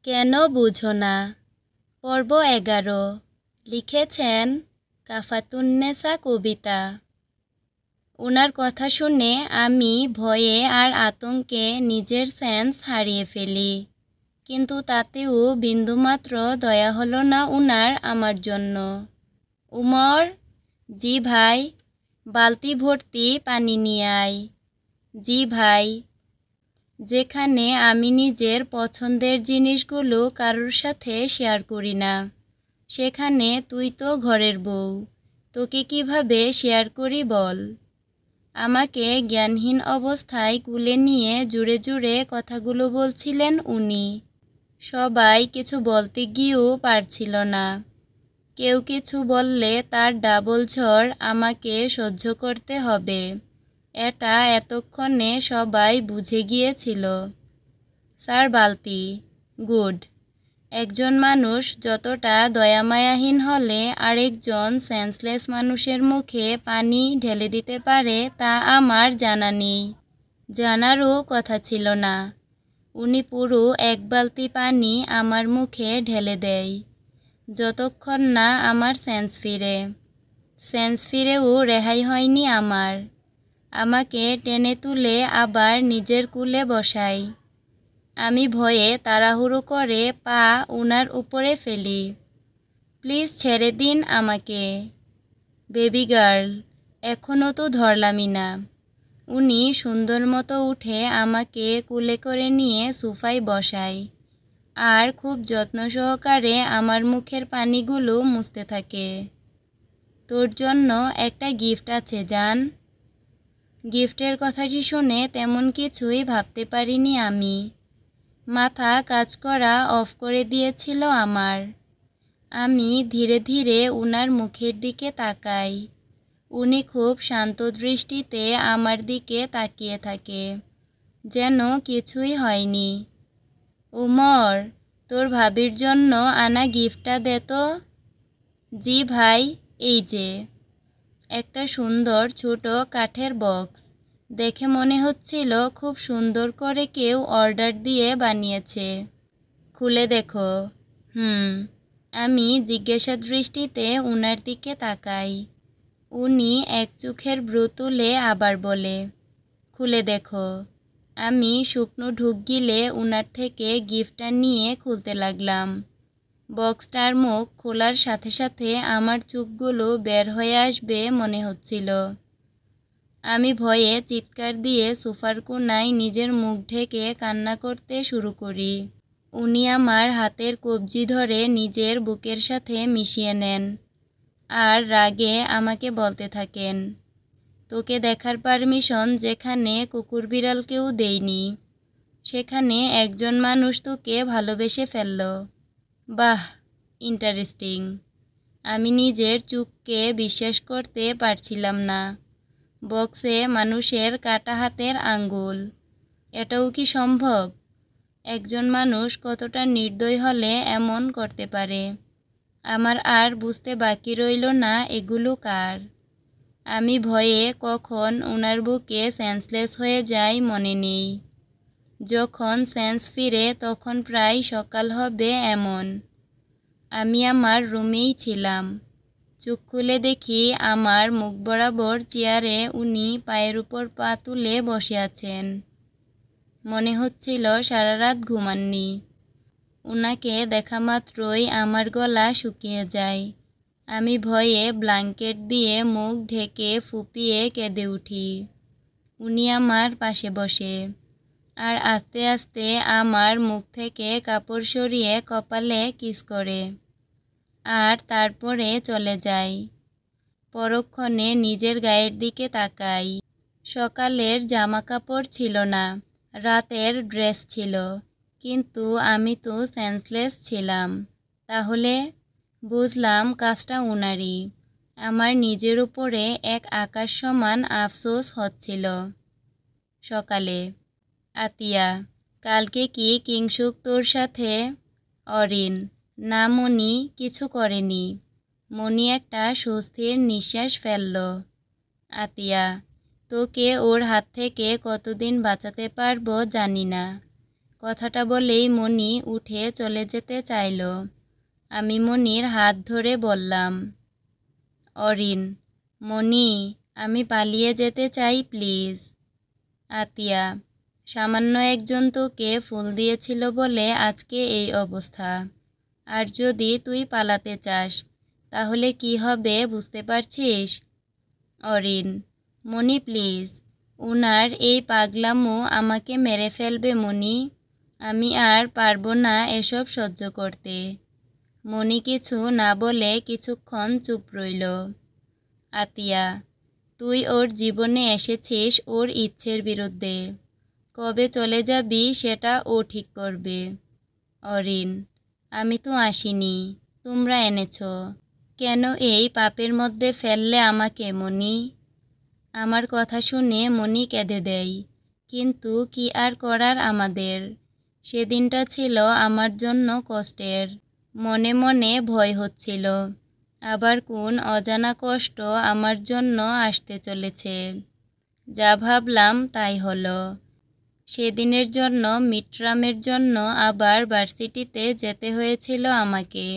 কেন বুঝো না? পর্ব 11 লিখেছেন কাফাতুন্নেসা কবিতা। ওনার কথা শুনে আমি ভয়ে আর আতঙ্কে নিজের সেন্স হারিয়ে ফেলি, কিন্তু তাতেও বিন্দুমাত্র দয়া হলো না উনার আমার জন্য। উমর, জি ভাই, বালতি ভর্তি পানি নিয়ে আয়। জি ভাই। যেখানে আমি নিজের পছন্দের জিনিসগুলো কারোর সাথে শেয়ার করি না, সেখানে তুই তো ঘরের বউ, তোকে কিভাবে শেয়ার করি বল? আমাকে জ্ঞানহীন অবস্থায় কুলে নিয়ে জুড়ে জুড়ে কথাগুলো বলছিলেন উনি। সবাই কিছু বলতে গিয়েও পারছিল না। কেউ কিছু বললে তার ডাবল ঝড় আমাকে সহ্য করতে হবে, এটা এতক্ষণে সবাই বুঝে গিয়েছিল। স্যার বালতি, গুড। একজন মানুষ যতটা দয়ামায়াহীন হলে আরেকজন সেন্সলেস মানুষের মুখে পানি ঢেলে দিতে পারে তা আমার জানা নেই, জানারও কথা ছিল না। উনি পুরো এক বালতি পানি আমার মুখে ঢেলে দেয়, যতক্ষণ না আমার সেন্স ফিরেও রেহাই হয়নি আমার। আমাকে টেনে তুলে আবার নিজের কুলে বসায়। আমি ভয়ে তাড়াহুড়ো করে পা উনার উপরে ফেলি। প্লিজ ছেড়ে দিন আমাকে। বেবি গার্ল, এখনও তো ধরলামই না। উনি সুন্দর মতো উঠে আমাকে কুলে করে নিয়ে সোফায় বসায় আর খুব যত্ন সহকারে আমার মুখের পানিগুলো মুছতে থাকে। তোর জন্য একটা গিফট আছে জান। গিফটের কথাটি শুনে তেমন কিছুই ভাবতে পারিনি আমি। মাথা কাজ করা অফ করে দিয়েছিল আমার। আমি ধীরে ধীরে উনার মুখের দিকে তাকাই। উনি খুব শান্ত দৃষ্টিতে আমার দিকে তাকিয়ে থাকে, যেন কিছুই হয়নি। উমর, তোর ভাবির জন্য আনা গিফটটা দে তো। জি ভাই, এই যে। একটা সুন্দর ছোট কাঠের বক্স, দেখে মনে হচ্ছিল খুব সুন্দর করে কেউ অর্ডার দিয়ে বানিয়েছে। খুলে দেখো। আমি জিজ্ঞাসা দৃষ্টিতে উনার দিকে তাকাই। উনি এক চোখের ভ্রু তুলে আবার বলে, খুলে দেখো। আমি শুকনো ঢুক গিলে উনার থেকে গিফটটা নিয়ে খুলতে লাগলাম। বক্সটার মুখ খোলার সাথে সাথে আমার চোখগুলো বের হয়ে আসবে মনে হচ্ছিল। আমি ভয়ে চিৎকার দিয়ে সোফার কোণায় নিজের মুখ ঢেকে কান্না করতে শুরু করি। উনি আমার হাতের কবজি ধরে নিজের বুকের সাথে মিশিয়ে নেন আর রাগে আমাকে বলতে থাকেন, তোকে দেখার পারমিশন যেখানে কুকুর বিড়ালকেও দেইনি, সেখানে একজন মানুষ তোকে ভালোবেসে ফেলল। বাহ, ইন্টারেস্টিং। আমি নিজের চোখকে বিশ্বাস করতে পারছিলাম না। বক্সে মানুষের কাটা হাতের আঙ্গুল, এটাও কি সম্ভব? একজন মানুষ কতটা নির্দয় হলে এমন করতে পারে? আমার আর বুঝতে বাকি রইল না এগুলো কার। আমি ভয়ে কখন ওনার বুকে সেন্সলেস হয়ে যাই মনে নেই। যখন সেন্স ফিরে তখন প্রায় সকাল হবে এমন। আমি আমার রুমেই ছিলাম। চোখ খুলে দেখি আমার মুখ বরাবর চেয়ারে উনি পায়ের উপর পা তুলে বসে আছেন। মনে হচ্ছিল সারা রাত ঘুমাননি। উনাকে দেখা মাত্রই আমার গলা শুকিয়ে যায়। আমি ভয়ে ব্ল্যাঙ্কেট দিয়ে মুখ ঢেকে ফুপিয়ে কেঁদে উঠি। উনি আমার পাশে বসে আর আস্তে আস্তে আমার মুখ থেকে কাপড় সরিয়ে কপালে কিস করে আর তারপরে চলে যায়। পরক্ষণে নিজের গায়ের দিকে তাকাই। সকালের জামা কাপড় ছিল না, রাতের ড্রেস ছিল, কিন্তু আমি তো সেন্সলেস ছিলাম। তাহলে বুঝলাম কাজটা উনারই। আমার নিজের উপরে এক আকাশ সমান আফসোস হচ্ছিল। সকালে, আতিয়া, কালকে কি কিংসুক তোর সাথে? অরিন, না মনি কিছু করেনি। মনি একটা স্বস্তির নিঃশ্বাস ফেলল। আতিয়া, তোকে ওর হাত থেকে কতদিন বাঁচাতে পারবো জানি না, কথাটা বলেই মনি উঠে চলে যেতে চাইল। আমি মনির হাত ধরে বললাম, অরিন, মনি, আমি পালিয়ে যেতে চাই প্লিজ। আতিয়া, সামান্য একজন তোকে ফুল দিয়েছিল বলে আজকে এই অবস্থা। আর যদি তুই পালাতে চাস তাহলে কি হবে বুঝতে পারছিস? অরিন, মনি প্লিজ, উনার এই পাগলামো আমাকে মেরে ফেলবে মনি। আমি আর পারবো না এসব সহ্য করতে। মনি কিছু না বলে কিছুক্ষণ চুপ রইল। আতিয়া, তুই ওর জীবনে এসেছিস ওর ইচ্ছের বিরুদ্ধে। কবে চলে যাবি সেটা ও ঠিক করবে। অরিন, আমি তো আসিনি, তোমরা এনেছ। কেন এই পাপের মধ্যে ফেললে আমাকে মনি? আমার কথা শুনে মনি কেঁদে দেয়। কিন্তু কি আর করার আমাদের? সেদিনটা ছিল আমার জন্য কষ্টের। মনে মনে ভয় হচ্ছিল, আবার কোন অজানা কষ্ট আমার জন্য আসতে চলেছে। যা ভাবলাম তাই হলো। সেদিনের জন্য মিট্রামের জন্য আবার ভার্সিটিতে যেতে হয়েছিল আমাকে।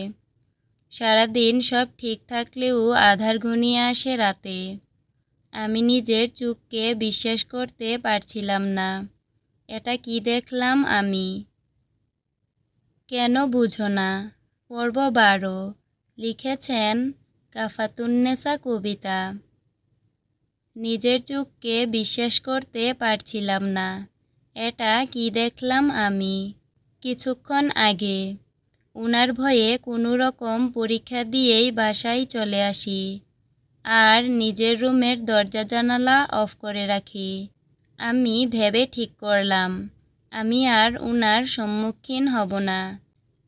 সারাদিন সব ঠিক থাকলেও আধার ঘনিয়ে আসে রাতে। আমি নিজের চোখকে বিশ্বাস করতে পারছিলাম না। এটা কি দেখলাম আমি? কেন বুঝো না? পর্ব 12, লিখেছেন কাফাতুন্নেসা কবিতা। নিজের চোখকে বিশ্বাস করতে পারছিলাম না। এটা কি দেখলাম আমি? কিছুক্ষণ আগে উনার ভয়ে কোনো রকম পরীক্ষা দিয়েই বাসায় চলে আসি। আর নিজের রুমের দরজা জানালা অফ করে রাখি। আমি ভেবে ঠিক করলাম আমি আর উনার সম্মুখীন হব না।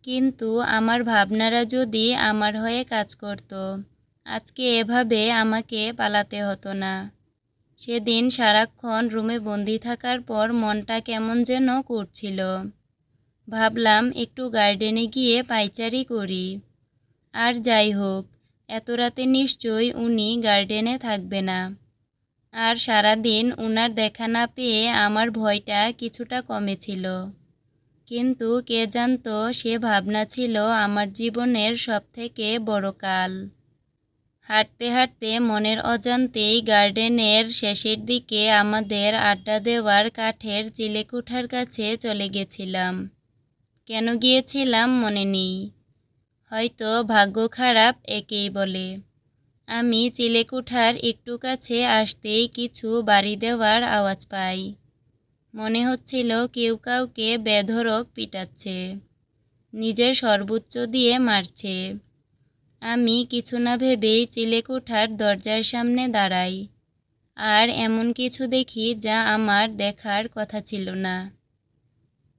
কিন্তু আমার ভাবনারা যদি আমার হয়ে কাজ করত, আজকে এভাবে আমাকে পালাতে হতো না। সেদিন সারাক্ষণ রুমে বন্দি থাকার পর মনটা কেমন যেন করছিল। ভাবলাম একটু গার্ডেনে গিয়ে পায়চারি করি। আর যাই হোক, এত রাতে নিশ্চয়ই উনি গার্ডেনে থাকবে না। আর সারাদিন উনার দেখা না পেয়ে আমার ভয়টা কিছুটা কমেছিল। কিন্তু কে জানতো সে ভাবনা ছিল আমার জীবনের সবথেকে বড় কাল। হাঁটতে হাঁটতে মনের অজান্তেই গার্ডেনের শেষের দিকে আমাদের আড্ডা দেওয়ার কাঠের চিলেকোঠার কাছে চলে গেছিলাম। কেন গিয়েছিলাম মনে নেই। হয়তো ভাগ্য খারাপ একেই বলে। আমি চিলেকোঠার একটু কাছে আসতেই কিছু বাড়ি দেওয়ার আওয়াজ পাই। মনে হচ্ছিল কেউ কাউকে বেধড়ক পিটাচ্ছে, নিজের সর্বোচ্চ দিয়ে মারছে। আমি কিছু না ভেবেই চিলেকোঠার দরজার সামনে দাঁড়াই। আর এমন কিছু দেখি যা আমার দেখার কথা ছিল না।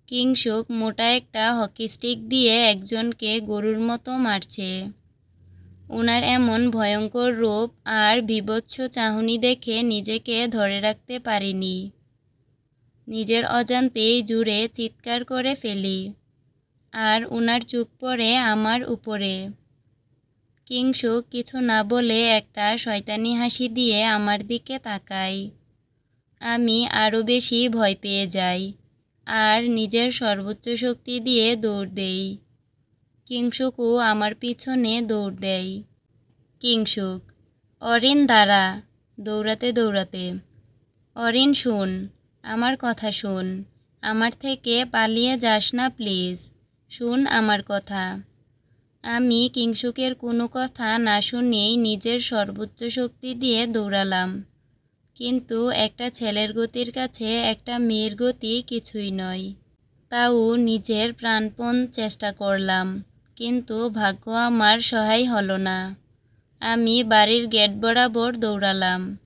কিংসুক মোটা একটা হকি স্টিক দিয়ে একজনকে গরুর মতো মারছে। ওনার এমন ভয়ঙ্কর রূপ আর বীভৎস চাহনি দেখে নিজেকে ধরে রাখতে পারিনি। নিজের অজান্তেই জুড়ে চিৎকার করে ফেলি। আর ওনার চোখ পড়ে আমার উপরে। কিংসুক কিছু না বলে একটা শয়তানি হাসি দিয়ে আমার দিকে তাকায়। আমি আরও বেশি ভয় পেয়ে যাই আর নিজের সর্বোচ্চ শক্তি দিয়ে দৌড় দেই। কিংসুকও আমার পিছনে দৌড় দেয়। কিংসুক, অরিন দাঁড়া, দৌড়াতে দৌড়াতে। অরিন শোন, আমার কথা শোন, আমার থেকে পালিয়ে যাস না প্লিজ, শোন আমার কথা। আমি কিংসুকের কোনো কথা না শুনেই নিজের সর্বোচ্চ শক্তি দিয়ে দৌড়ালাম। কিন্তু একটা ছেলের গতির কাছে একটা মেয়ের গতি কিছুই নয়। তাও নিজের প্রাণপণ চেষ্টা করলাম, কিন্তু ভাগ্য আমার সহায় হলো না। আমি বাড়ির গেট বরাবর দৌড়ালাম।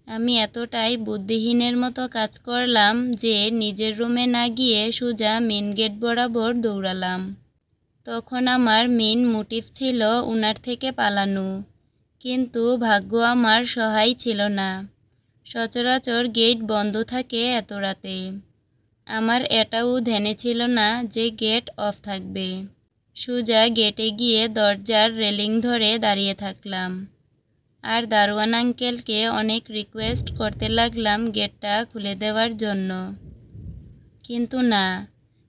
আমি এতটাই বুদ্ধিহীনের মতো কাজ করলাম যে নিজের রুমে না গিয়ে সোজা মেন গেট বরাবর দৌড়ালাম। তখন আমার মেন মোটিভ ছিল উনার থেকে পালানো, কিন্তু ভাগ্য আমার সহায় ছিল না। সচরাচর গেট বন্ধ থাকে এত রাতে। আমার এটাও ধ্যানে ছিল না যে গেট অফ থাকবে। সোজা গেটে গিয়ে দরজার রেলিং ধরে দাঁড়িয়ে থাকলাম। আর দারোয়ান আঙ্কেলকে অনেক রিকোয়েস্ট করতে লাগলাম গেটটা খুলে দেওয়ার জন্য। কিন্তু না,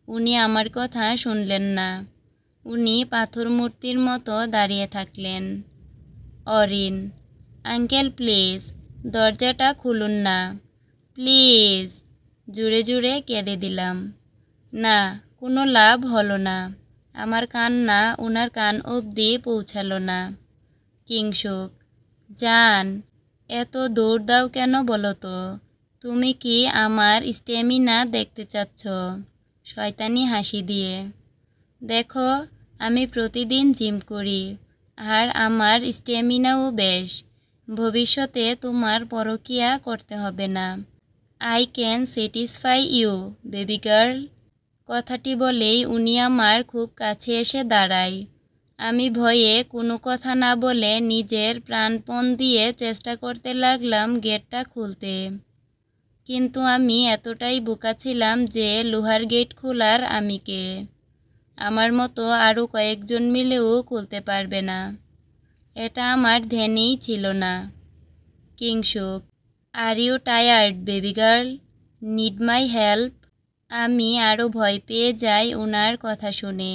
উনি আমার কথা শুনলেন না। উনি পাথর মূর্তির মতো দাঁড়িয়ে থাকলেন। অরিন, আঙ্কেল প্লিজ, দরজাটা খুলুন না, প্লিজ। জোরে জোরে কেঁদে দিলাম। না, কোনো লাভ হলো না। আমার কান্না ওনার কান অবধি পৌঁছালো না। কিংসুক, জান, এত দৌড় দাও কেন বলো তো? তুমি কি আমার স্ট্যামিনা দেখতে চাচ্ছ? শয়তানি হাসি দিয়ে। দেখো, আমি প্রতিদিন জিম করি, আর আমার স্ট্যামিনাও বেশ। ভবিষ্যতে তোমার পরকীয়া করতে হবে না। I can satisfy you, baby girl. কথাটি বলেই উনি আমার খুব কাছে এসে দাঁড়ায়। আমি ভয়ে কোনো কথা না বলে নিজের প্রাণপণ দিয়ে চেষ্টা করতে লাগলাম গেটটা খুলতে। কিন্তু আমি এতটাই বোকা ছিলাম যে লোহার গেট খোলার আমি কে? আমার মতো আরও কয়েকজন মিলেও খুলতে পারবে না। এটা আমার ধ্যানেই ছিল না। Kingshuk, are you tired baby girl? Need my help? আমি আরও ভয় পেয়ে যাই ওনার কথা শুনে।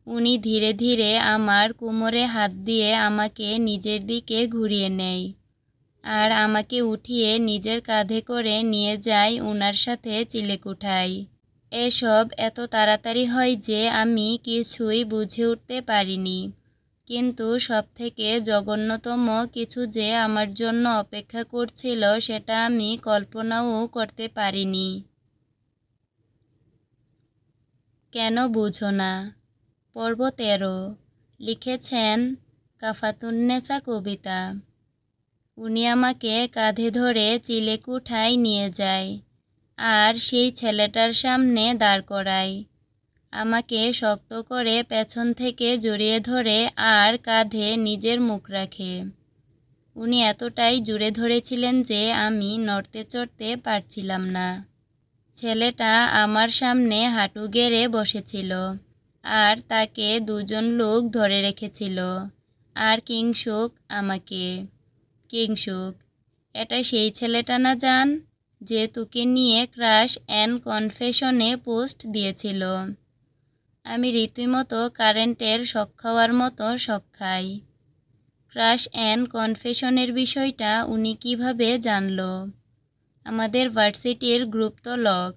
উনি ধীরে ধীরে আমার কোমরে হাত দিয়ে আমাকে নিজের দিকে ঘুরিয়ে নেয়, আর আমাকে উঠিয়ে নিজের কাঁধে করে নিয়ে যায় ওনার সাথে চিলেকোঠায়। এসব এত তাড়াতাড়ি হয় যে আমি কিছুই বুঝে উঠতে পারিনি। কিন্তু সবথেকে জঘন্যতম কিছু যে আমার জন্য অপেক্ষা করছিল সেটা আমি কল্পনাও করতে পারিনি। কেন বুঝো না? পর্ব 13, লিখেছেন কাফাতুন্নেছা কবিতা। উনি আমাকে কাঁধে ধরে চিলেকোঠায় নিয়ে যায়, আর সেই ছেলেটার সামনে দাঁড় করায়। আমাকে শক্ত করে পেছন থেকে জড়িয়ে ধরে আর কাঁধে নিজের মুখ রাখে। উনি এতটাই জোরে ধরেছিলেন যে আমি নড়তে চড়তে পারছিলাম না। ছেলেটা আমার সামনে হাঁটু গেড়ে বসেছিল, আর তাকে দুজন লোক ধরে রেখেছিল, আর কিংসুক আমাকে। কিংসুক, এটা সেই ছেলেটা না জান, যে তোকে নিয়ে ক্রাশ অ্যান্ড কনফেশনে পোস্ট দিয়েছিল? আমি রীতিমতো কারেন্টের শক খাওয়ার মতো শক খাই। ক্রাশ অ্যান্ড কনফেশনের বিষয়টা উনি কিভাবে জানল? আমাদের ভার্সিটির গ্রুপ তো লক,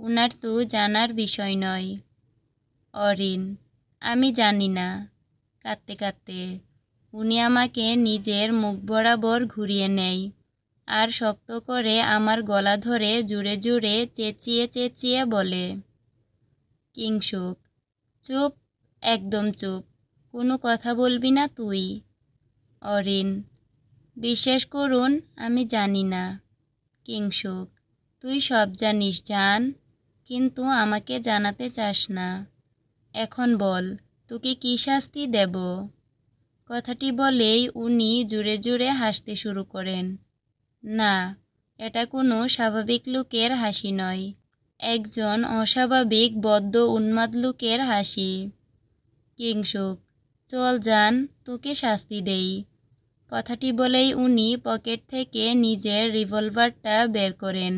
উনার তো জানার বিষয় নয়। অরিন, আমি জানি না। কাঁদতে কাঁদতে উনি আমাকে নিজের মুখ বরাবর ঘুরিয়ে নেয়, আর শক্ত করে আমার গলা ধরে জোরে জোরে চেঁচিয়ে চেঁচিয়ে বলে, কিংসুক, চুপ, একদম চুপ, কোনো কথা বলবি না তুই। অরিন, বিশ্বাস করুন, আমি জানি না। কিংসুক, তুই সব জানিস জান, কিন্তু আমাকে জানাতে চাস না। এখন বল, তোকে কী শাস্তি দেব? কথাটি বলেই উনি জোরে জোরে হাসতে শুরু করেন। না, এটা কোনো স্বাভাবিক লোকের হাসি নয়, একজন অস্বাভাবিক বদ্ধ উন্মাদ লোকের হাসি। কিংসুক, চল জান, তোকে শাস্তি দেই। কথাটি বলেই উনি পকেট থেকে নিজের রিভলভারটা বের করেন,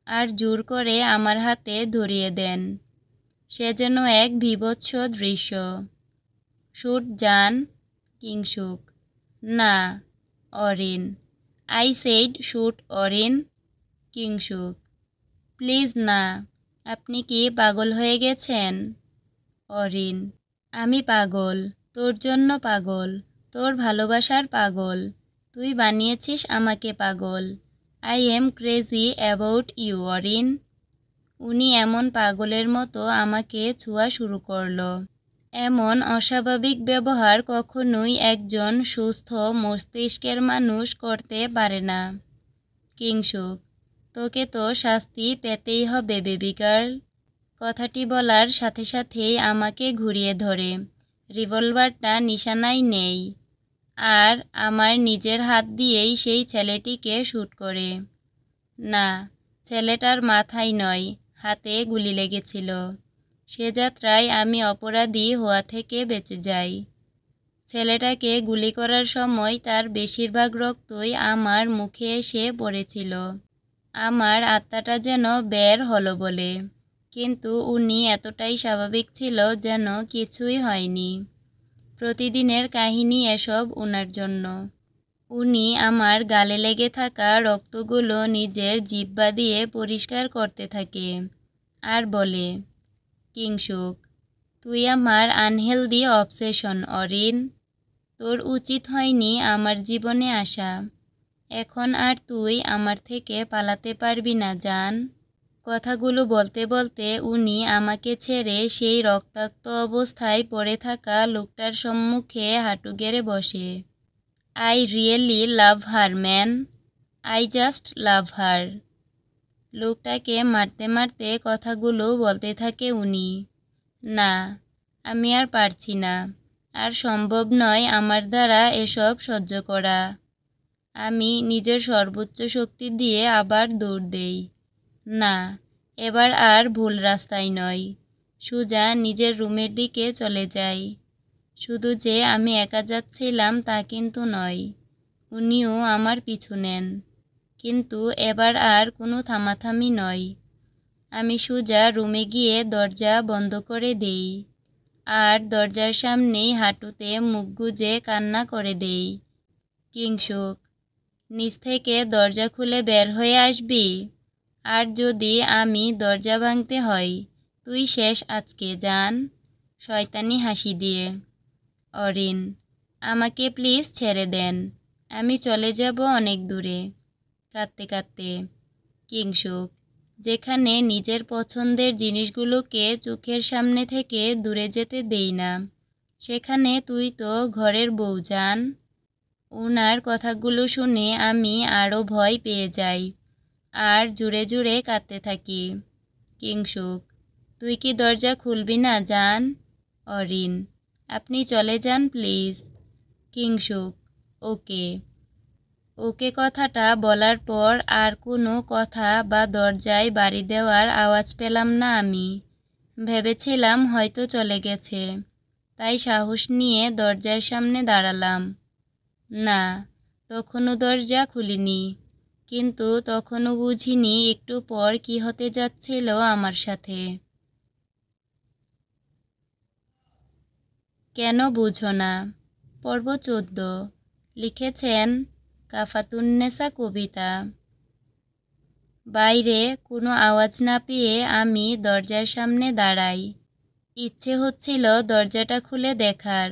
আর জোর করে আমার হাতে ধরিয়ে দেন। সে যেন এক বীভৎস দৃশ্য। শুট জান। কিংসুক, না। Orin, I said shoot Orin. Kingshuk, please না, আপনি কি পাগল হয়ে গেছেন? অরিন, আমি পাগল, তোর জন্য পাগল, তোর ভালোবাসার পাগল। তুই বানিয়েছিস আমাকে পাগল। I am crazy about you Orin. উনি এমন পাগলের মতো আমাকে ছোঁয়া শুরু করলো। এমন অস্বাভাবিক ব্যবহার কখনোই একজন সুস্থ মস্তিষ্কের মানুষ করতে পারে না। কিংসুক, তোকে তো শাস্তি পেতেই হবে বেবি গার্ল। কথাটি বলার সাথে সাথেই আমাকে ঘুরিয়ে ধরে, রিভলভারটা নিশানায় নেই, আর আমার নিজের হাত দিয়েই সেই ছেলেটিকে শ্যুট করে। না, ছেলেটার মাথায় নয়, হাতে গুলি লেগেছিল। সে যাত্রায় আমি অপরাধী হওয়া থেকে বেঁচে যাই। ছেলেটাকে গুলি করার সময় তার বেশিরভাগ রক্তই আমার মুখে এসে পড়েছিল। আমার আত্মাটা যেন বের হলো বলে। কিন্তু উনি এতটাই স্বাভাবিক ছিল যেন কিছুই হয়নি। প্রতিদিনের কাহিনী এসব উনার জন্য। উনি আমার গালে লেগে থাকা রক্তগুলো নিজের জিহ্বা দিয়ে পরিষ্কার করতে থাকে আর বলে, কিংসুক, তুই আমার আনহেলদি অবসেশন অরিন। তোর উচিত হয়নি আমার জীবনে আসা। এখন আর তুই আমার থেকে পালাতে পারবি না জান। কথাগুলো বলতে বলতে উনি আমাকে ছেড়ে সেই রক্তাক্ত অবস্থায় পড়ে থাকা লোকটার সম্মুখে হাঁটু গেড়ে বসে। I really love her man, I just love her. লোকটাকে মারতে মারতে কথাগুলো বলতে থাকে উনি। না, আমি আর পারছি না, আর সম্ভব নয় আমার দ্বারা এসব সহ্য করা। আমি নিজের সর্বোচ্চ শক্তি দিয়ে আবার দৌড় দেই। না, এবার আর ভুল রাস্তায় নয়। সোজা নিজের রুমের দিকে চলে যাই। শুধু যে আমি একা যাচ্ছিলাম তা কিন্তু নয়, উনিও আমার পিছু নেন। কিন্তু এবার আর কোনো থামাথামি নয়। আমি সোজা রুমে গিয়ে দরজা বন্ধ করে দেই আর দরজার সামনেই হাঁটুতে মুখ গুজে কান্না করে দেই। কিংসুক, নিচ থেকে দরজা খুলে বের হয়ে আসবি। আর যদি আমি দরজা ভাঙতে হয়, তুই শেষ আজকে জান। শয়তানি হাসি দিয়ে। অরিন, আমাকে প্লিজ ছেড়ে দেন, আমি চলে যাব অনেক দূরে। কাঁদতে কাঁদতে। কিংসুক, যেখানে নিজের পছন্দের জিনিসগুলোকে চোখের সামনে থেকে দূরে যেতে দেই না, সেখানে তুই তো ঘরের বউ জান। ওনার কথাগুলো শুনে আমি আরও ভয় পেয়ে যাই আর জুড়ে জুড়ে কাঁদতে থাকি। কিংসুক, তুই কি দরজা খুলবি না জান? অরিন, আপনি চলে যান প্লিজ। কিংসুক, ওকে। ওকে কথাটা বলার পর আর কোনো কথা বা দরজায় বাড়ি দেওয়ার আওয়াজ পেলাম না আমি। ভেবেছিলাম হয়তো চলে গেছে, তাই সাহস নিয়ে দরজার সামনে দাঁড়ালাম। না, তখনও দরজা খুলিনি, কিন্তু তখনও বুঝিনি একটু পর কি হতে যাচ্ছিল আমার সাথে। কেন বুঝো না? পর্ব 14। লিখেছেন কাফাতুন্নেসা কবিতা। বাইরে কোনো আওয়াজ না পেয়ে আমি দরজার সামনে দাঁড়াই। ইচ্ছে হচ্ছিল দরজাটা খুলে দেখার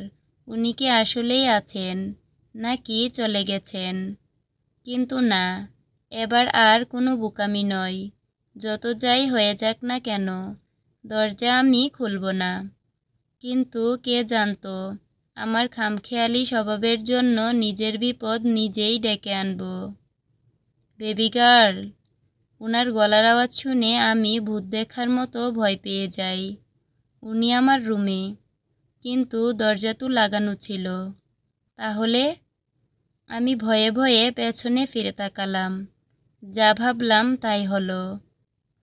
উনি কি আসলেই আছেন নাকি চলে গেছেন। কিন্তু না, এবার আর কোনো বোকামি নয়। যত যাই হয়ে যাক না কেন, দরজা আমি খুলব না। কিন্তু কে জানতো, আমার খামখেয়ালি স্বভাবের জন্য নিজের বিপদ নিজেই ডেকে আনব। Baby girl. উনার গলার আওয়াজ শুনে আমি ভূত দেখার মতো ভয় পেয়ে যাই। উনি আমার রুমে, কিন্তু দরজা তো লাগানো ছিল। তাহলে আমি ভয়ে ভয়ে পেছনে ফিরে তাকালাম। যা ভাবলাম তাই হলো।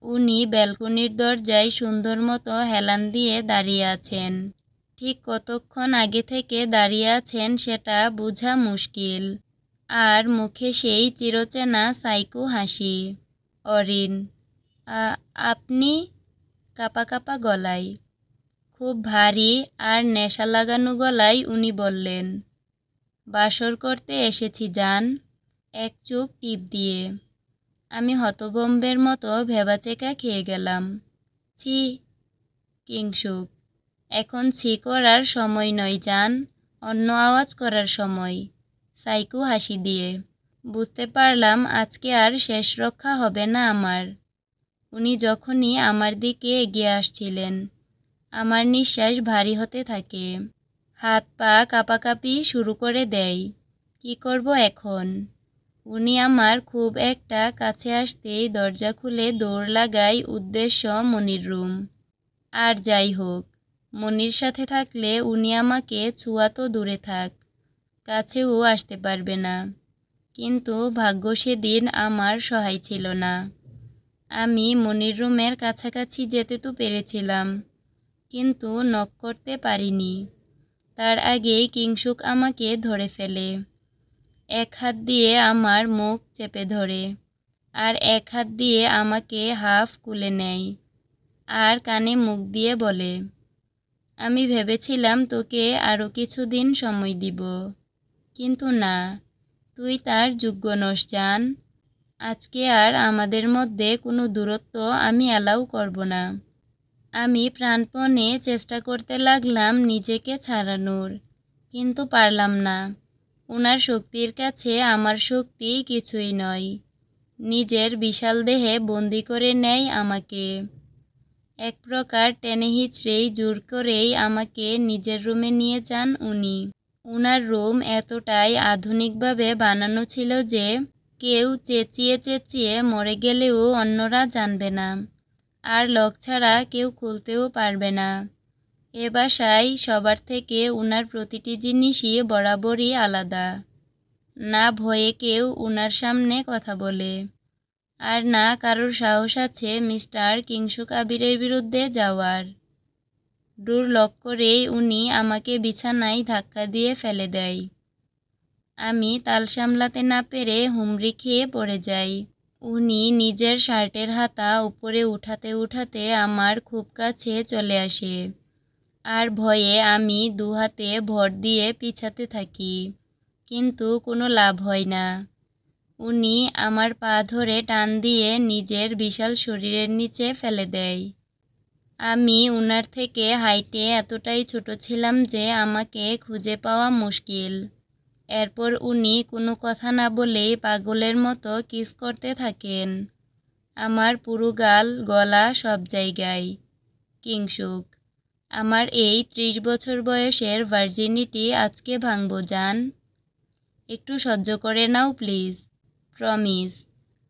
উনি ব্যালকনির দরজায় সুন্দর মতো হেলান দিয়ে দাঁড়িয়ে আছেন। ঠিক কতক্ষণ আগে থেকে দাঁড়িয়ে আছেন সেটা বোঝা মুশকিল। আর মুখে সেই চিরচেনা সাইকো হাসি। অরিন, আপনি? কাঁপা কাঁপা গলায়, খুব ভারী আর নেশা লাগানো গলায় উনি বললেন, বাসর করতে এসেছি জান, এক চোখ টিপ দিয়ে। আমি হতভম্বের মতো ভেবাচেকা খেয়ে গেলাম। ছি। কিংসুক, এখন ছি করার সময় নয় জান, অন্য আওয়াজ করার সময়। সাইকো হাসি দিয়ে। বুঝতে পারলাম আজকে আর শেষ রক্ষা হবে না আমার। উনি যখনই আমার দিকে এগিয়ে আসছিলেন, আমার নিঃশ্বাস ভারী হতে থাকে। হাত পা কাঁপাকাঁপি শুরু করে দেয়। কি করব এখন? উনি আমার খুব একটা কাছে আসতেই দরজা খুলে দৌড় লাগাই উদ্দেশ্য মনির রুম। আর যাই হোক, মনির সাথে থাকলে উনি আমাকে ছোঁয়া তো দূরে থাক, কাছেও আসতে পারবে না। কিন্তু ভাগ্য সেদিন আমার সহায় ছিল না। আমি মনির রুমের কাছাকাছি যেতে তো পেরেছিলাম, কিন্তু নক করতে পারিনি। তার আগেই কিংসুক আমাকে ধরে ফেলে। এক হাত দিয়ে আমার মুখ চেপে ধরে আর এক হাত দিয়ে আমাকে হাফ কুলে নেয়। আর কানে মুখ দিয়ে বলে, আমি ভেবেছিলাম তোকে আরও কিছুদিন সময় দিব, কিন্তু না, তুই তার যোগ্য নস জান। আজকে আর আমাদের মধ্যে কোনো দূরত্ব আমি অ্যালাউ করব না। আমি প্রাণপণে চেষ্টা করতে লাগলাম নিজেকে ছাড়ানোর, কিন্তু পারলাম না। ওনার শক্তির কাছে আমার শক্তি কিছুই নয়। নিজের বিশাল দেহে বন্দি করে নেয় আমাকে। এক প্রকার টেনে হিচড়েই জোর করেই আমাকে নিজের রুমে নিয়ে যান উনি। ওনার রুম এতটাই আধুনিকভাবে বানানো ছিল যে কেউ চেঁচিয়ে চেঁচিয়ে মরে গেলেও অন্যরা জানবে না, আর লক ছাড়া কেউ খুলতেও পারবে না। এ বাসায় সবার থেকে ওনার প্রতিটি জিনিসই বরাবরই আলাদা। না ভয়ে কেউ ওনার সামনে কথা বলে, আর না কারোর সাহস আছে মিস্টার কিংশুক আবিরের বিরুদ্ধে যাওয়ার। ডোর লক করেই উনি আমাকে বিছানায় ধাক্কা দিয়ে ফেলে দেয়। আমি তাল সামলাতে না পেরে হুমড়ি খেয়ে পড়ে যাই। উনি নিজের শার্টের হাতা উপরে উঠাতে উঠাতে আমার খুব কাছে চলে আসে, আর ভয়ে আমি দুহাতে ভর দিয়ে পিছাতে থাকি, কিন্তু কোনো লাভ হয় না। উনি আমার পা ধরে টান দিয়ে নিজের বিশাল শরীরের নিচে ফেলে দেয়। আমি উনার থেকে হাইটে এতটাই ছোট ছিলাম যে আমাকে খুঁজে পাওয়া মুশকিল। এরপর উনি কোনো কথা না বলেই পাগলের মতো কিস করতে থাকেন আমার পুরো গাল, গলা, সব জায়গায়। কিংশুক, আমার এই 30 বছর বয়সের ভার্জিনিটি আজকে ভাঙবো জান। একটু সহ্য করে নাও please. Promise,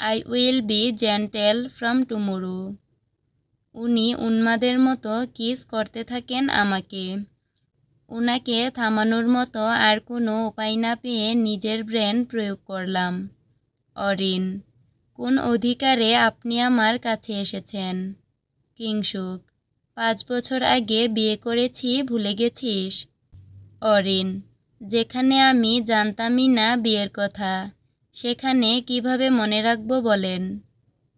I will be gentle from tomorrow. উনি উন্মাদের মতো কিস করতে থাকেন আমাকে। উনাকে থামানোর মতো আর কোনো উপায় না পেয়ে নিজের ব্রেন প্রয়োগ করলাম। অরিন, কোন অধিকারে আপনি আমার কাছে এসেছেন? কিংশুক, 5 বছর আগে বিয়ে করেছি, ভুলে গেছিস? অরিন, যেখানে আমি জানতামই না বিয়ের কথা, সেখানে কিভাবে মনে রাখবো বলেন?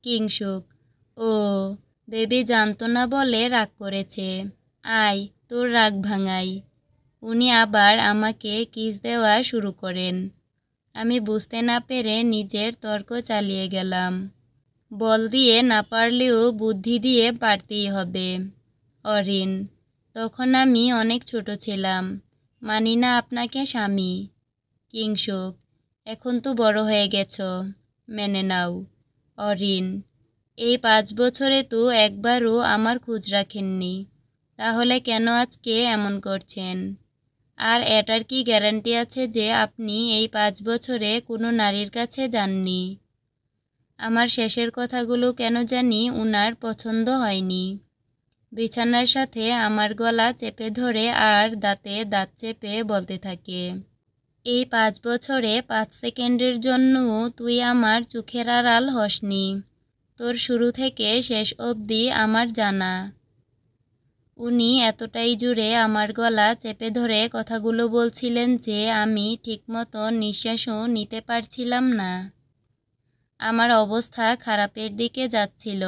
কিংশুক, ও, বেবি জানতো না বলে রাগ করেছে। আয়, তোর রাগ ভাঙাই। উনি আবার আমাকে কিস দেওয়া শুরু করেন। আমি বুঝতে না পেরে নিজের তর্ক চালিয়ে গেলাম। বল দিয়ে না পারলেও বুদ্ধি দিয়ে পারতেই হবে। অরিন, তখন আমি অনেক ছোট ছিলাম, মানি না আপনাকে স্বামী। কিংশুক, এখন তো বড় হয়ে গেছ, মেনে নাও। অরিন, এই 5 বছরে তো একবারও আমার খোঁজ রাখেননি, তাহলে কেন আজকে এমন করছেন? আর এটার কি গ্যারান্টি আছে যে আপনি এই 5 বছরে কোনো নারীর কাছে যাননি? আমার শেষের কথাগুলো কেন জানি উনার পছন্দ হয়নি। বিছানার সাথে আমার গলা চেপে ধরে আর দাঁতে দাঁত চেপে বলতে থাকে, এই 5 বছরে 5 সেকেন্ডের জন্যও তুই আমার চোখের আড়াল হসনি। তোর শুরু থেকে শেষ অবধি আমার জানা। উনি এতটাই জোরে আমার গলা চেপে ধরে কথাগুলো বলছিলেন যে আমি ঠিকমতো নিঃশ্বাসও নিতে পারছিলাম না। আমার অবস্থা খারাপের দিকে যাচ্ছিল,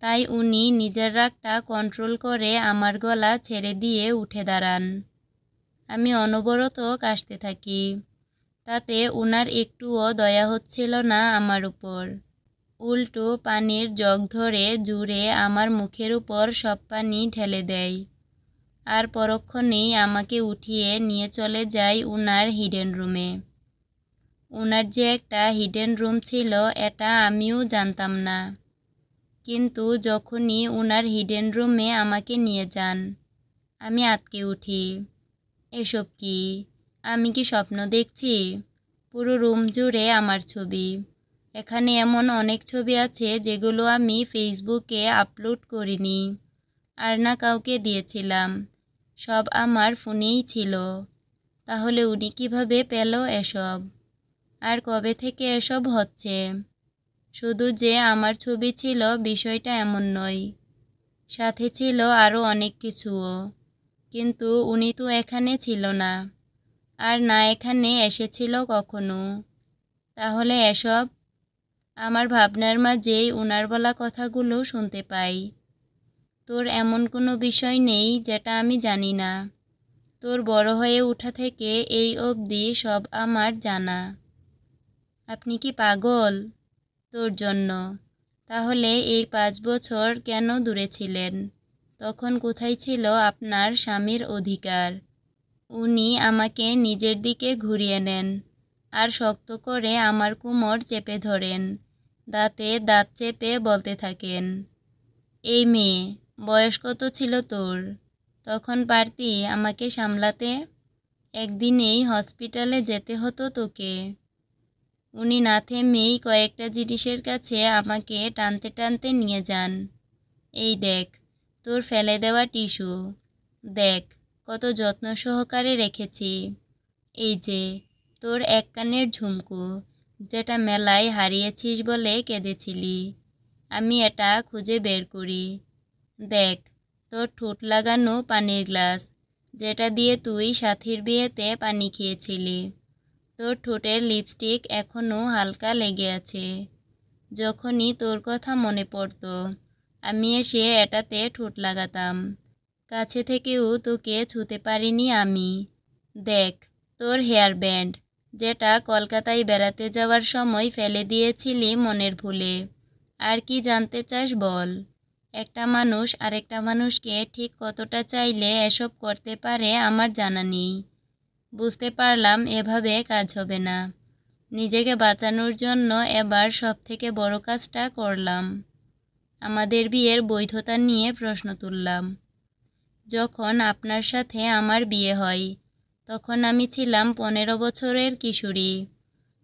তাই উনি নিজের রাগটা কন্ট্রোল করে আমার গলা ছেড়ে দিয়ে উঠে দাঁড়ান। আমি অনবরত কাশতে থাকি, তাতে উনার একটুও দয়া হচ্ছিল না আমার উপর। উল্টো পানির জগ ধরে জুড়ে আমার মুখের উপর সব পানি ঢেলে দেয়, আর পরক্ষণেই আমাকে উঠিয়ে নিয়ে চলে যায় উনার হিডেন রুমে। উনার যে একটা হিডেন রুম ছিল এটা আমিও জানতাম না, কিন্তু যখনই উনার হিডেন রুমে আমাকে নিয়ে যান, আমি আঁতকে উঠি। এসব কি? আমি কি স্বপ্ন দেখছি? পুরো রুম জুড়ে আমার ছবি। এখানে এমন অনেক ছবি আছে যেগুলো আমি ফেসবুকে আপলোড করিনি, আর না কাউকে দিয়েছিলাম। সব আমার ফোনেই ছিল। তাহলে উনি কিভাবে পেল এসব? আর কবে থেকে এসব হচ্ছে? শুধু যে আমার ছবি ছিল বিষয়টা এমন নয়, সাথে ছিল আরও অনেক কিছুও। কিন্তু উনি তো এখানে ছিল না, আর না এখানে এসেছিল কখনো। তাহলে এসব? আমার ভাবনার মাঝেই উনার বলা কথাগুলো শুনতে পাই। তোর এমন কোনো বিষয় নেই যেটা আমি জানি না। তোর বড় হয়ে ওঠা থেকে এই অবধি সব আমার জানা। আপনি কি পাগল? তোর জন্য। তাহলে এই 5 বছর কেন দূরে ছিলেন? তখন কোথায় ছিল আপনার স্বামীর অধিকার? উনি আমাকে নিজের দিকে ঘুরিয়ে নেন আর শক্ত করে আমার কোমর চেপে ধরেন, দাঁতে দাঁত চেপে বলতে থাকেন, এই মেয়ে, বয়স কত ছিল তোর? তখন পারতি আমাকে সামলাতে? একদিনেই হসপিটালে যেতে হতো তোকে। উনি না থেমেই কয়েকটা জিনিসের কাছে আমাকে টানতে টানতে নিয়ে যান। এই দেখ, তোর ফেলে দেওয়া টিস্যু। দেখ, কত যত্ন সহকারে রেখেছি। এই যে, তোর এক কানের ঝুমকো, যেটা মেলায় হারিয়েছিস বলে কেঁদেছিলি। আমি এটা খুঁজে বের করি। দেখ, তোর ঠোঁট লাগানো পানির গ্লাস, যেটা দিয়ে তুই সাথীর বিয়েতে পানি খেয়েছিলি। তোর ঠোঁটের লিপস্টিক এখনও হালকা লেগে আছে। যখনই তোর কথা মনে পড়ত, আমি এসে এটাতে ঠোঁট লাগাতাম। কাছে থেকেও তোকে ছুঁতে পারিনি আমি। দেখ, তোর হেয়ার ব্যান্ড, যেটা কলকাতায় বেড়াতে যাওয়ার সময় ফেলে দিয়েছিলি মনের ভুলে। আর কি জানতে চাস বল? একটা মানুষ আরেকটা মানুষকে ঠিক কতটা চাইলে এসব করতে পারে আমার জানা নেই। বুঝতে পারলাম এভাবে কাজ হবে না। নিজেকে বাঁচানোর জন্য এবার সবথেকে বড় কাজটা করলাম। আমাদের বিয়ের বৈধতা নিয়ে প্রশ্ন তুললাম। যখন আপনার সাথে আমার বিয়ে হয়, তখন আমি ছিলাম 15 বছরের কিশোরী,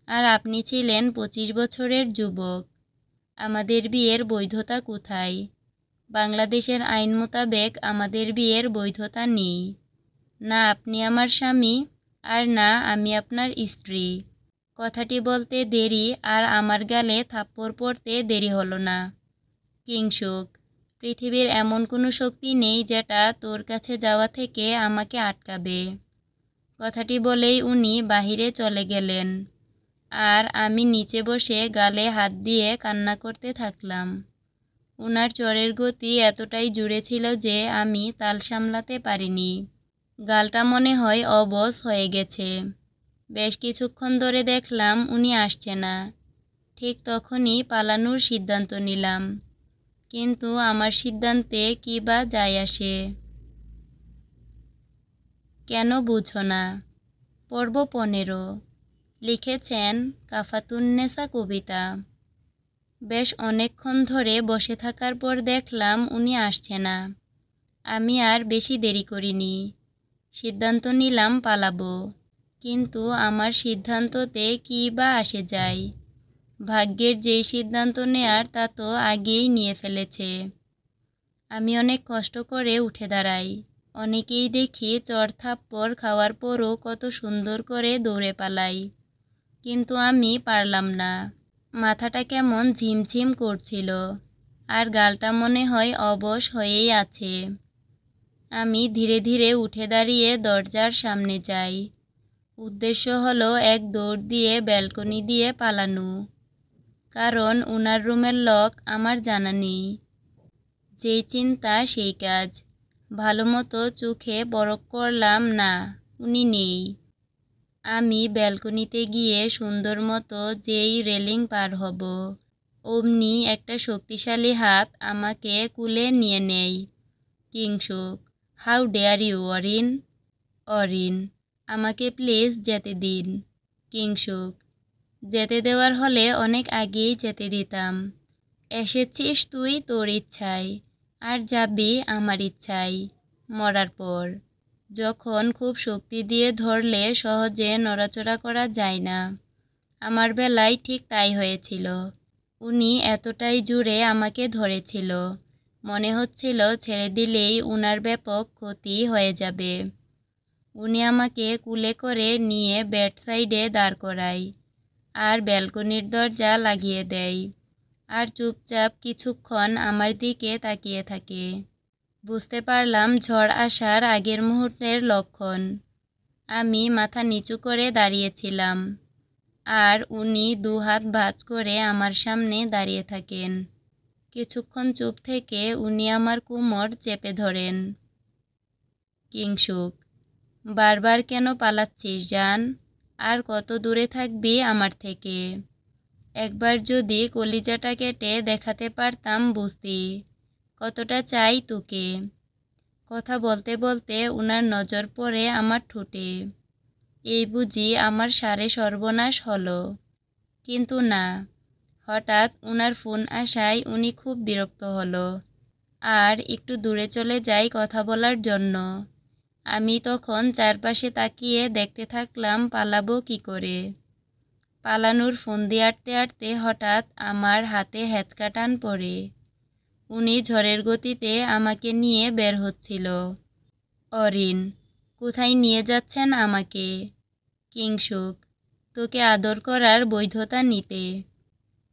আর আপনি ছিলেন 25 বছরের যুবক। আমাদের বিয়ের বৈধতা কোথায়? বাংলাদেশের আইন মোতাবেক আমাদের বিয়ের বৈধতা নেই। না আপনি আমার স্বামী, আর না আমি আপনার স্ত্রী। কথাটি বলতে দেরি আর আমার গালে থাপ্পড় পড়তে দেরি হলো না। কিংসুক, পৃথিবীর এমন কোনো শক্তি নেই যেটা তোর কাছে যাওয়া থেকে আমাকে আটকাবে। কথাটি বলেই উনি বাহিরে চলে গেলেন, আর আমি নিচে বসে গালে হাত দিয়ে কান্না করতে থাকলাম। উনার চরের গতি এতটাই জোরে ছিল যে আমি তাল সামলাতে পারিনি। গালটা মনে হয় অবশ হয়ে গেছে। বেশ কিছুক্ষণ ধরে দেখলাম উনি আসছে না। ঠিক তখনই পালানোর সিদ্ধান্ত নিলাম। কিন্তু আমার সিদ্ধান্তে কী বা যায় আসে? কেন বুঝো না? পর্ব 15। লিখেছেন কাফাতুন্নেসা কবিতা। বেশ অনেকক্ষণ ধরে বসে থাকার পর দেখলাম উনি আসছে না। আমি আর বেশি দেরি করিনি। সিদ্ধান্ত নিলাম পালাবো। কিন্তু আমার সিদ্ধান্ততে কী বা আসে যায়? ভাগ্যের যেই সিদ্ধান্ত নেয়ার তা তো আগেই নিয়ে ফেলেছে। আমি অনেক কষ্ট করে উঠে দাঁড়াই। অনেকেই দেখি চড় থাপ্পড় খাওয়ার পরও কত সুন্দর করে দৌড়ে পালাই, কিন্তু আমি পারলাম না। মাথাটা কেমন ঝিমঝিম করছিল, আর গালটা মনে হয় অবশ হয়েই আছে। আমি ধীরে ধীরে উঠে দাঁড়িয়ে দরজার সামনে যাই। উদ্দেশ্য হলো এক দৌড় দিয়ে ব্যালকনি দিয়ে পালানো, কারণ উনার রুমের লক আমার জানা নেই। যেই চিন্তা সেই কাজ। ভালো মতো চোখে পরখ করলাম, না, উনি নেই। আমি ব্যালকনিতে গিয়ে সুন্দর মতো যেই রেলিং পার হব, অমনি একটা শক্তিশালী হাত আমাকে কুলে নিয়ে নেয়। Kingshuk, how dare you Orin? Orin, আমাকে প্লিজ যেতে দিন। কিংসুক, যেতে দেওয়ার হলে অনেক আগেই যেতে দিতাম। এসেছিস তুই তোর ইচ্ছায়, আর যাবি আমার ইচ্ছায়, মরার পর। যখন খুব শক্তি দিয়ে ধরলে সহজে নড়াচড়া করা যায় না। আমার বেলায় ঠিক তাই হয়েছিল। উনি এতটাই জোরে আমাকে ধরেছিল, মনে হচ্ছিল ছেড়ে দিলেই উনার ব্যাপক ক্ষতি হয়ে যাবে। উনি আমাকে কুলে করে নিয়ে বেড সাইডে দাঁড় করায়, আর ব্যালকনির দরজা লাগিয়ে দেয়, আর চুপচাপ কিছুক্ষণ আমার দিকে তাকিয়ে থাকে। বুঝতে পারলাম ঝড় আসার আগের মুহূর্তের লক্ষণ। আমি মাথা নিচু করে দাঁড়িয়েছিলাম, আর উনি 2 হাত ভাঁজ করে আমার সামনে দাঁড়িয়ে থাকেন। কিছুক্ষণ চুপ থেকে উনি আমার কোমর চেপে ধরেন। কিংসুক, বারবার কেন পালাচ্ছিস জান? আর কত দূরে থাকবি আমার থেকে? একবার যদি কলিজাটা কেটে দেখাতে পারতাম বুঝতি কতটা চাই তোকে। কথা বলতে বলতে উনার নজর পড়ে আমার ঠোঁটে। এই বুঝি আমার সারে সর্বনাশ হলো। কিন্তু না, হঠাৎ উনার ফোন আসায় উনি খুব বিরক্ত হলো আর একটু দূরে চলে যায় কথা বলার জন্য। আমি তখন চারপাশে তাকিয়ে দেখতে থাকলাম পালাবো কি করে। পালানোর ফন্দি আটতে আটতে হঠাৎ আমার হাতে হ্যাঁচকা টান পড়ে। উনি ঝড়ের গতিতে আমাকে নিয়ে বের হচ্ছিল। অরিন, কোথায় নিয়ে যাচ্ছেন আমাকে? কিংসুক, তোকে আদর করার বৈধতা নিতে।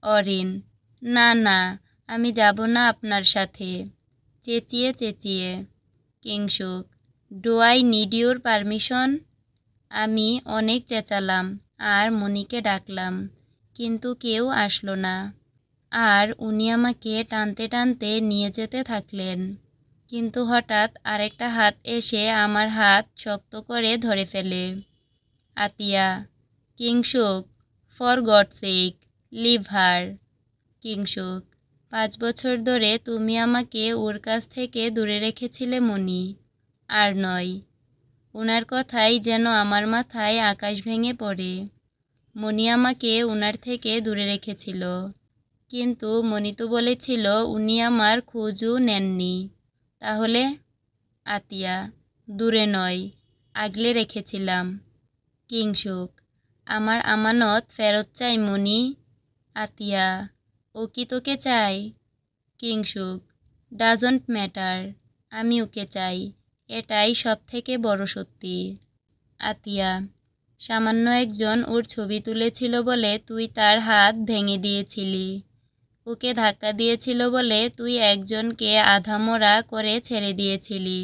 অরিন, না না, আমি যাব না আপনার সাথে। চেঁচিয়ে চেঁচিয়ে। Kingshuk, do I need your permission? আমি অনেক চেঁচালাম আর মনিকে ডাকলাম, কিন্তু কেউ আসলো না। আর উনি আমাকে টানতে টানতে নিয়ে যেতে থাকলেন। কিন্তু হঠাৎ আরেকটা হাত এসে আমার হাত শক্ত করে ধরে ফেলে। Atiya, Kingshuk, for God's sake, leave her. Kingshuk, 5 বছর ধরে তুমি আমাকে ওর কাছ থেকে দূরে রেখেছিলে মনি, আর নয়। ওনার কথাই যেন আমার মাথায় আকাশ ভেঙে পড়ে। মনি আমাকে ওনার থেকে দূরে রেখেছিল, কিন্তু মনি তো বলেছিল উনি আমার খোঁজও নেননি। তাহলে? আতিয়া, দূরে নয়, আগলে রেখেছিলাম। কিংসুক, আমার আমানত ফেরত চাই মনি। আতিয়া, ও কি তোকে চাই? কিংসুক, ডাজন্ট ম্যাটার, আমি ওকে চাই, এটাই সব থেকে বড় সত্যি। আতিয়া, সামান্য একজন ওর ছবি তুলেছিল বলে তুই তার হাত ভেঙে দিয়েছিলি। ওকে ধাক্কা দিয়েছিল বলে তুই একজনকে আধামরা করে ছেড়ে দিয়েছিলি।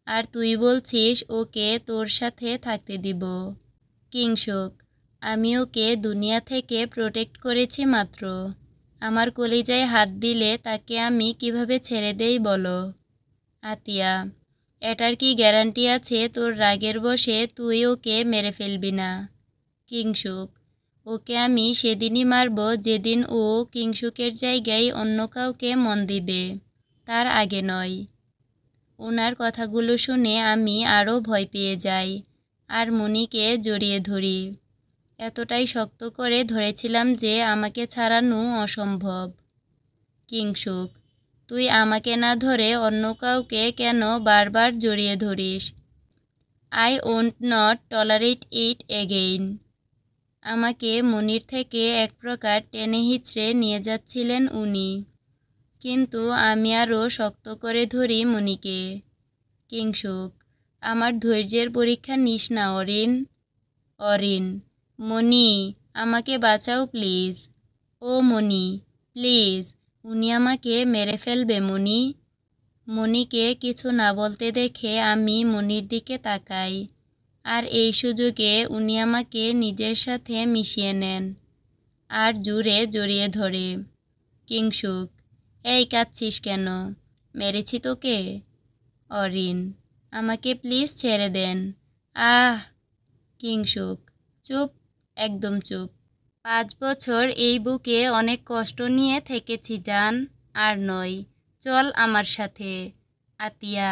আর তুই বলছিস ওকে তোর সাথে থাকতে দিব। কিংসুক, আমি ওকে দুনিয়া থেকে প্রোটেক্ট করেছি মাত্র। আমার কলিজায় হাত দিলে তাকে আমি কিভাবে ছেড়ে দেই বলো? আতিয়া, এটার কি গ্যারান্টি আছে তোর রাগের বশে তুই ওকে মেরে ফেলবি না? কিংসুক, ওকে আমি সেদিনই মারব যেদিন ও কিংসুকের জায়গায় অন্য কাউকে মন দিবে, তার আগে নয়। ওনার কথাগুলো শুনে আমি আরও ভয় পেয়ে যাই আর মনিকে জড়িয়ে ধরি। এতটাই শক্ত করে ধরেছিলাম যে আমাকে ছাড়ানো অসম্ভব। কিংসুক, তুই আমাকে না ধরে অন্য কাউকে কেন বারবার জড়িয়ে ধরিস? I won't not tolerate it again. আমাকে মনির থেকে এক প্রকার টেনে হিচড়ে নিয়ে যাচ্ছিলেন উনি, কিন্তু আমি আরও শক্ত করে ধরি মনিকে। কিংসুক, আমার ধৈর্যের পরীক্ষা নিস না অরিন। অরিন, মনি, আমাকে বাঁচাও প্লিজ। ও মনি, প্লিজ, উনি আমাকে মেরে ফেলবে মনি। মনিকে কিছু না বলতে দেখে আমি মনির দিকে তাকাই, আর এই সুযোগে উনি আমাকে নিজের সাথে মিশিয়ে নেন আর জোরে জড়িয়ে ধরে। কিংসুক, এই কাঁদছিস কেন? মেরেছি তোকে? অরিন, আমাকে প্লিজ ছেড়ে দেন। আহ! কিংসুক, চুপ, একদম চুপ। 5 বছর এই বুকে অনেক কষ্ট নিয়ে থেকেছি জান, আর নয়। চল আমার সাথে। আতিয়া,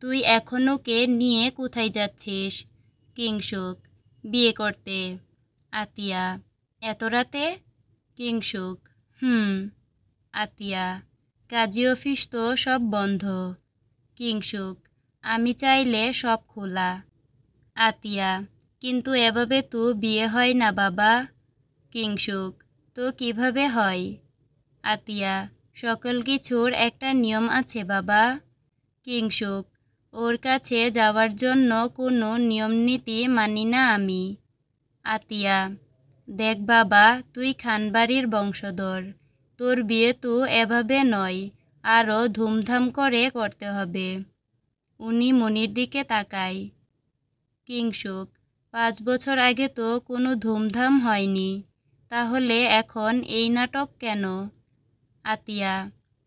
তুই এখন ওকে নিয়ে কোথায় যাচ্ছিস? কিংসুক, বিয়ে করতে। আতিয়া, এত রাতে? কিংসুক, আতিয়া, কাজী অফিস তো সব বন্ধ। কিংসুক, আমি চাইলে সব খোলা। আতিয়া, কিন্তু এভাবে তো বিয়ে হয় না বাবা। কিংসুক, তো কিভাবে হয়? আতিয়া, সকল কিছুর একটা নিয়ম আছে বাবা। কিংসুক, ওর কাছে যাওয়ার জন্য কোনো নিয়ম নীতি মানি না আমি। আতিয়া, দেখ বাবা, তুই খানবাড়ির বংশধর, তোর বিয়ে তো এভাবে নয়, আরও ধুমধাম করে করতে হবে। উনি মনির দিকে তাকায়। কিংসুক, 5 বছর আগে তো কোনো ধুমধাম হয়নি, তাহলে এখন এই নাটক কেন? আতিয়া,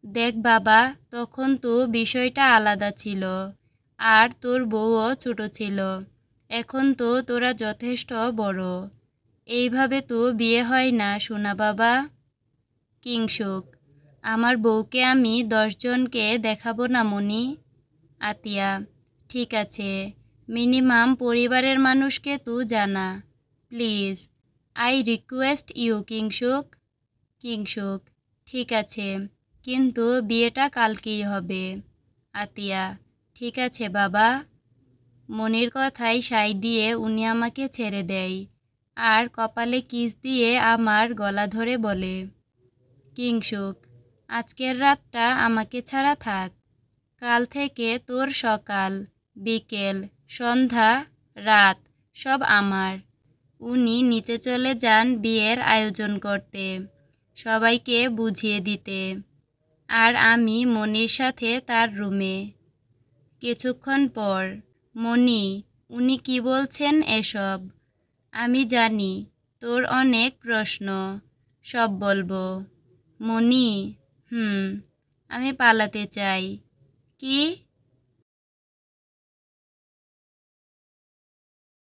দেখ বাবা, তখন তো বিষয়টা আলাদা ছিল, আর তোর বউও ছোট ছিল। এখন তো তোরা যথেষ্ট বড়। এইভাবে তো বিয়ে হয় না সোনা বাবা। কিংসুক: আমার বউকে আমি 10 জনকে দেখাবো না মনি। আতিয়া: ঠিক আছে, মিনিমাম পরিবারের মানুষকে তো জানা। Please, I request you Kingshuk. Kingshuk: ঠিক আছে, কিন্তু বিয়েটা কালকেই হবে। আতিয়া: ঠিক আছে বাবা। মনির কথায় সায় দিয়ে উনি আমাকে ছেড়ে দেয়, আর কপালে কিস দিয়ে আমার গলা ধরে বলে, কিংসুক, আজকের রাতটা আমাকে ছাড়া থাক। কাল থেকে তোর সকাল, বিকেল, সন্ধ্যা, রাত সব আমার। উনি নিচে চলে যান বিয়ের আয়োজন করতে, সবাইকে বুঝিয়ে দিতে, আর আমি মনির সাথে তার রুমে। কিছুক্ষণ পর: মনি, উনি কি বলছেন এসব? আমি জানি তোর অনেক প্রশ্ন, সব বলবো। মনি: আমি পালাতে চাই। কি?